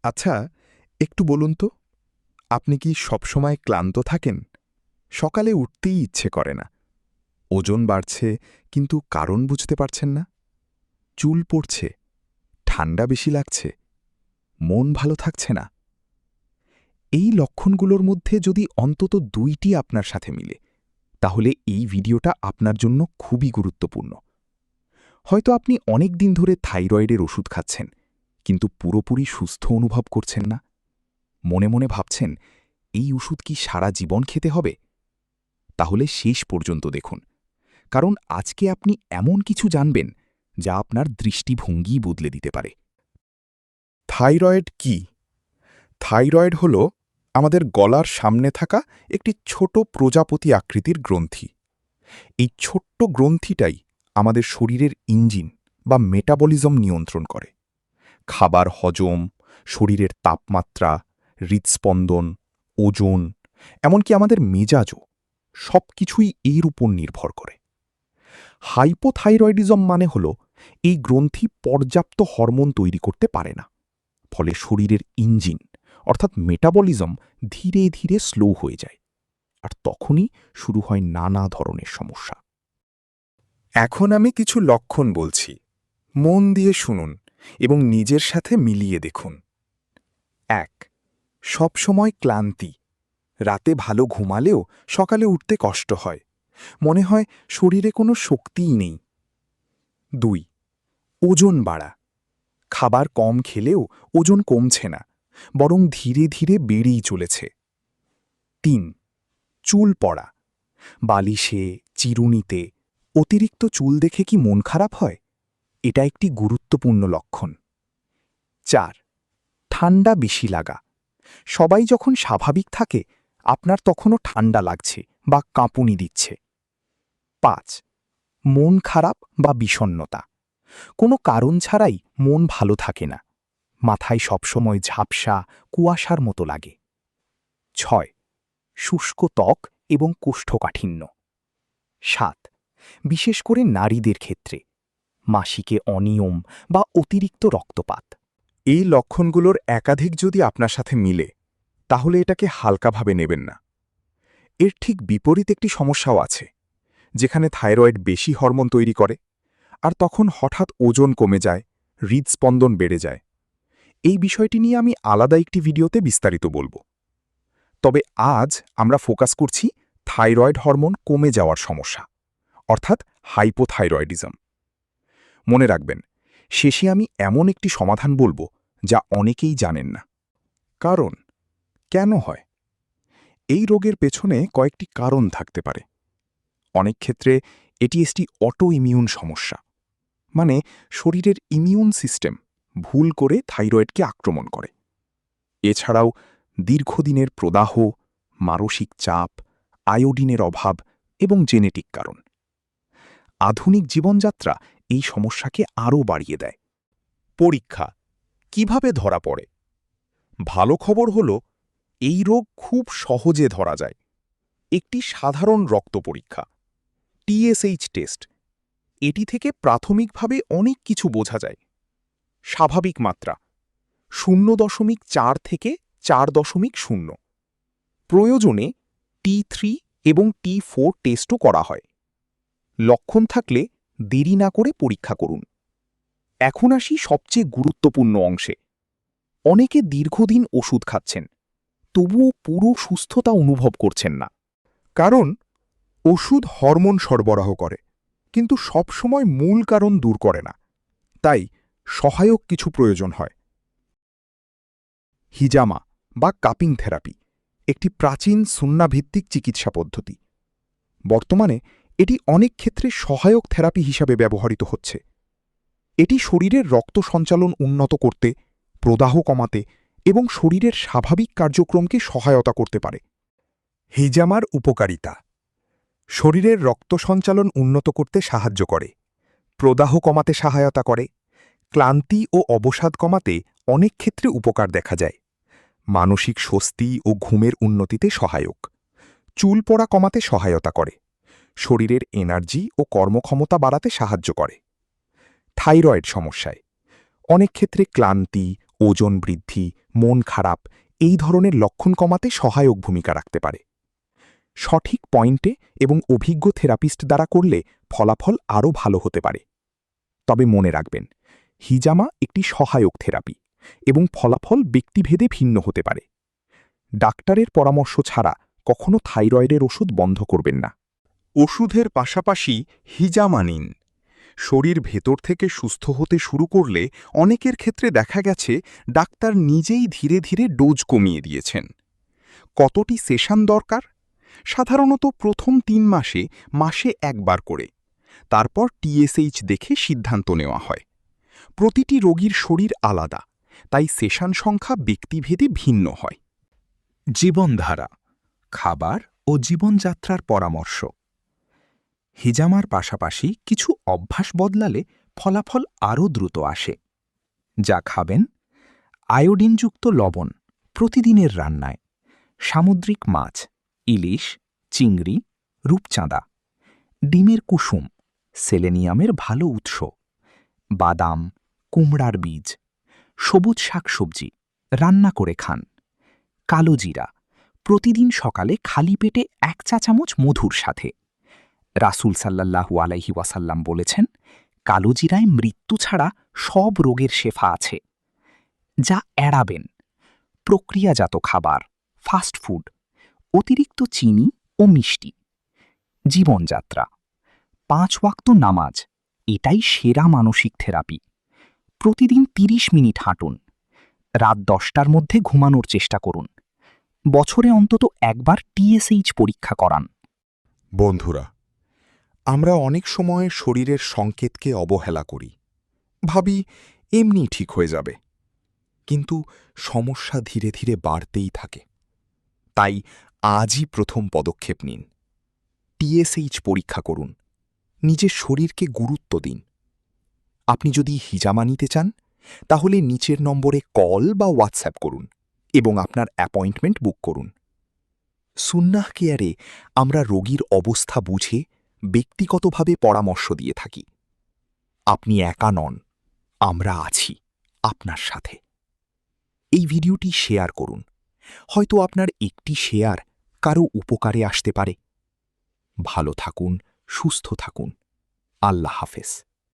আচ্ছা, একটু বলুন তো, আপনি কি সবসময় ক্লান্ত থাকেন? সকালে উঠতেই ইচ্ছে করে না। ওজন বাড়ছে, কিন্তু কারণ বুঝতে পারছেন না? চুল পড়ছে, ঠান্ডা বেশি লাগছে, মন ভালো থাকছে না। এই লক্ষণগুলোর মধ্যে যদি অন্তত ২টি আপনার সাথে মিলে, তাহলে এই ভিডিওটা আপনার জন্য খুবই গুরুত্বপূর্ণ। হয়তো আপনি অনেক দিন ধরে থাইরয়েডের ওষুধ খাচ্ছেন, কিন্তু পুরোপুরি সুস্থ অনুভব করছেন না। মনে মনে ভাবছেন, এই ওষুধ কি সারা জীবন খেতে হবে? তাহলে শেষ পর্যন্ত দেখুন, কারণ আজকে আপনি এমন কিছু জানবেন যা আপনার দৃষ্টিভঙ্গি বদলে দিতে পারে। থাইরয়েড কি? থাইরয়েড হল আমাদের গলার সামনে থাকা একটি ছোট প্রজাপতি আকৃতির গ্রন্থি। এই ছোট্ট গ্রন্থিটাই আমাদের শরীরের ইঞ্জিন বা মেটাবলিজম নিয়ন্ত্রণ করে। খাবার হজম, শরীরের তাপমাত্রা, হৃদস্পন্দন, ওজন, এমনকি আমাদের মেজাজও সবকিছুই এর উপর নির্ভর করে। হাইপোথাইরয়েডিজম মানে হল এই গ্রন্থি পর্যাপ্ত হরমোন তৈরি করতে পারে না। ফলে শরীরের ইঞ্জিন অর্থাৎ মেটাবলিজম ধীরে ধীরে স্লো হয়ে যায়। আর তখনই শুরু হয় নানা ধরনের সমস্যা। এখন আমি কিছু লক্ষণ বলছি, মন দিয়ে শুনুন এবং নিজের সাথে মিলিয়ে দেখুন। ১. সবসময় ক্লান্তি। রাতে ভালো ঘুমালেও সকালে উঠতে কষ্ট হয়, মনে হয় শরীরে কোনো শক্তিই নেই। ২. ওজন বাড়া। খাবার কম খেলেও ওজন কমছে না, বরং ধীরে ধীরে বেড়েই চলেছে। ৩. চুল পড়া। বালিশে, চিরুনিতে অতিরিক্ত চুল দেখে কি মন খারাপ হয়? এটা একটি গুরুত্বপূর্ণ লক্ষণ। ৪. ঠান্ডা বেশি লাগা। সবাই যখন স্বাভাবিক থাকে, আপনার তখনও ঠান্ডা লাগছে বা কাঁপুনি দিচ্ছে। ৫. মন খারাপ বা বিষণ্ণতা। কোনো কারণ ছাড়াই মন ভালো থাকে না। মাথায় সবসময় ঝাপসা, কুয়াশার মতো লাগে। ৬. শুষ্ক ত্বক এবং কোষ্ঠকাঠিন্য। ৭. বিশেষ করে নারীদের ক্ষেত্রে মাসিকে অনিয়ম বা অতিরিক্ত রক্তপাত। এই লক্ষণগুলোর একাধিক যদি আপনার সাথে মিলে, তাহলে এটাকে হালকাভাবে নেবেন না। এর ঠিক বিপরীত একটি সমস্যাও আছে, যেখানে থাইরয়েড বেশি হরমোন তৈরি করে, আর তখন হঠাৎ ওজন কমে যায়, হৃদস্পন্দন বেড়ে যায়। এই বিষয়টি নিয়ে আমি আলাদা একটি ভিডিওতে বিস্তারিত বলবো। তবে আজ আমরা ফোকাস করছি থাইরয়েড হরমোন কমে যাওয়ার সমস্যা, অর্থাৎ হাইপোথাইরয়েডিজম। মনে রাখবেন, শেষে আমি এমন একটি সমাধান বলবো যা অনেকেই জানেন না। কারণ কেন হয়? এই রোগের পেছনে কয়েকটি কারণ থাকতে পারে। অনেক ক্ষেত্রে এটি একটি অটো ইমিউন সমস্যা, মানে শরীরের ইমিউন সিস্টেম ভুল করে থাইরয়েডকে আক্রমণ করে। এছাড়াও দীর্ঘদিনের প্রদাহ, মানসিক চাপ, আয়োডিনের অভাব এবং জেনেটিক কারণ। আধুনিক জীবনযাত্রা এই সমস্যাকে আরও বাড়িয়ে দেয়। পরীক্ষা কিভাবে ধরা পড়ে? ভালো খবর হল, এই রোগ খুব সহজে ধরা যায়। একটি সাধারণ রক্ত পরীক্ষা, টিএসএইচ টেস্ট, এটি থেকে প্রাথমিকভাবে অনেক কিছু বোঝা যায়। স্বাভাবিক মাত্রা 0.4 থেকে 4.0। প্রয়োজনে T3 এবং T4 টেস্টও করা হয়। লক্ষণ থাকলে দেরি না করে পরীক্ষা করুন। এখন আসি সবচেয়ে গুরুত্বপূর্ণ অংশে। অনেকে দীর্ঘদিন ওষুধ খাচ্ছেন, তবুও পুরো সুস্থতা অনুভব করছেন না। কারণ ওষুধ হরমোন সরবরাহ করে, কিন্তু সবসময় মূল কারণ দূর করে না। তাই সহায়ক কিছু প্রয়োজন হয়। হিজামা বা কাপিং থেরাপি একটি প্রাচীন সুন্নাভিত্তিক চিকিৎসা পদ্ধতি। বর্তমানে এটি অনেক ক্ষেত্রে সহায়ক থেরাপি হিসাবে ব্যবহৃত হচ্ছে। এটি শরীরের রক্ত সঞ্চালন উন্নত করতে, প্রদাহ কমাতে এবং শরীরের স্বাভাবিক কার্যক্রমকে সহায়তা করতে পারে। হিজামার উপকারিতা: শরীরের রক্ত সঞ্চালন উন্নত করতে সাহায্য করে, প্রদাহ কমাতে সহায়তা করে, ক্লান্তি ও অবসাদ কমাতে অনেক ক্ষেত্রে উপকার দেখা যায়, মানসিক স্বস্তি ও ঘুমের উন্নতিতে সহায়ক, চুল পড়া কমাতে সহায়তা করে, শরীরের এনার্জি ও কর্মক্ষমতা বাড়াতে সাহায্য করে। থাইরয়েড সমস্যায় অনেক ক্ষেত্রে ক্লান্তি, ওজন বৃদ্ধি, মন খারাপ এই ধরনের লক্ষণ কমাতে সহায়ক ভূমিকা রাখতে পারে। সঠিক পয়েন্টে এবং অভিজ্ঞ থেরাপিস্ট দ্বারা করলে ফলাফল আরও ভালো হতে পারে। তবে মনে রাখবেন, হিজামা একটি সহায়ক থেরাপি এবং ফলাফল ব্যক্তিভেদে ভিন্ন হতে পারে। ডাক্তারের পরামর্শ ছাড়া কখনো থাইরয়েডের ওষুধ বন্ধ করবেন না। ওষুধের পাশাপাশি হিজামা নিন। শরীর ভেতর থেকে সুস্থ হতে শুরু করলে অনেকের ক্ষেত্রে দেখা গেছে ডাক্তার নিজেই ধীরে ধীরে ডোজ কমিয়ে দিয়েছেন। কতটি সেশন দরকার? সাধারণত প্রথম 3 মাসে মাসে একবার করে। তারপর টিএসএইচ দেখে সিদ্ধান্ত নেওয়া হয়। প্রতিটি রোগীর শরীর আলাদা, তাই সেশন সংখ্যা ব্যক্তিভেদে ভিন্ন হয়। জীবনধারা, খাবার ও জীবনযাত্রার পরামর্শ। হিজামার পাশাপাশি কিছু অভ্যাস বদলালে ফলাফল আরও দ্রুত আসে। যা খাবেন: আয়োডিনযুক্ত লবণ প্রতিদিনের রান্নায়, সামুদ্রিক মাছ, ইলিশ, চিংড়ি, রূপচাঁদা, ডিমের কুসুম সেলেনিয়ামের ভালো উৎস, বাদাম, কুমড়ার বীজ, সবুজ শাকসবজি রান্না করে খান, কালো জিরা প্রতিদিন সকালে খালি পেটে 1 চা চামচ মধুর সাথে। রাসূল সাল্লাল্লাহু আলাইহি ওয়াসাল্লাম বলেছেন, কালো জিরায় মৃত্যু ছাড়া সব রোগের শেফা আছে। যা এড়াবেন: প্রক্রিয়াজাত খাবার, ফাস্ট ফুড, অতিরিক্ত চিনি ও মিষ্টি। জীবনযাত্রা: 5 ওয়াক্ত নামাজ, এটাই সেরা মানসিক থেরাপি। প্রতিদিন 30 মিনিট হাঁটুন। রাত 10টার মধ্যে ঘুমানোর চেষ্টা করুন। বছরে অন্তত একবার টিএসএইচ পরীক্ষা করান। বন্ধুরা, আমরা অনেক সময় শরীরের সংকেতকে অবহেলা করি। ভাবি এমনি ঠিক হয়ে যাবে, কিন্তু সমস্যা ধীরে ধীরে বাড়তেই থাকে। তাই আজই প্রথম পদক্ষেপ নিন। টিএসএইচ পরীক্ষা করুন। নিজের শরীরকে গুরুত্ব দিন। আপনি যদি হিজামা নিতে চান, তাহলে নিচের নম্বরে কল বা হোয়াটসঅ্যাপ করুন এবং আপনার অ্যাপয়েন্টমেন্ট বুক করুন। সুন্নাহ কেয়ারে আমরা রোগীর অবস্থা বুঝে ব্যক্তিগতভাবে পরামর্শ দিয়ে থাকি। আপনি একা নন, আমরা আছি আপনার সাথে। এই ভিডিওটি শেয়ার করুন। হয়তো আপনার একটি শেয়ার কারো উপকারে আসতে পারে। ভালো থাকুন, সুস্থ থাকুন। আল্লাহ হাফেজ।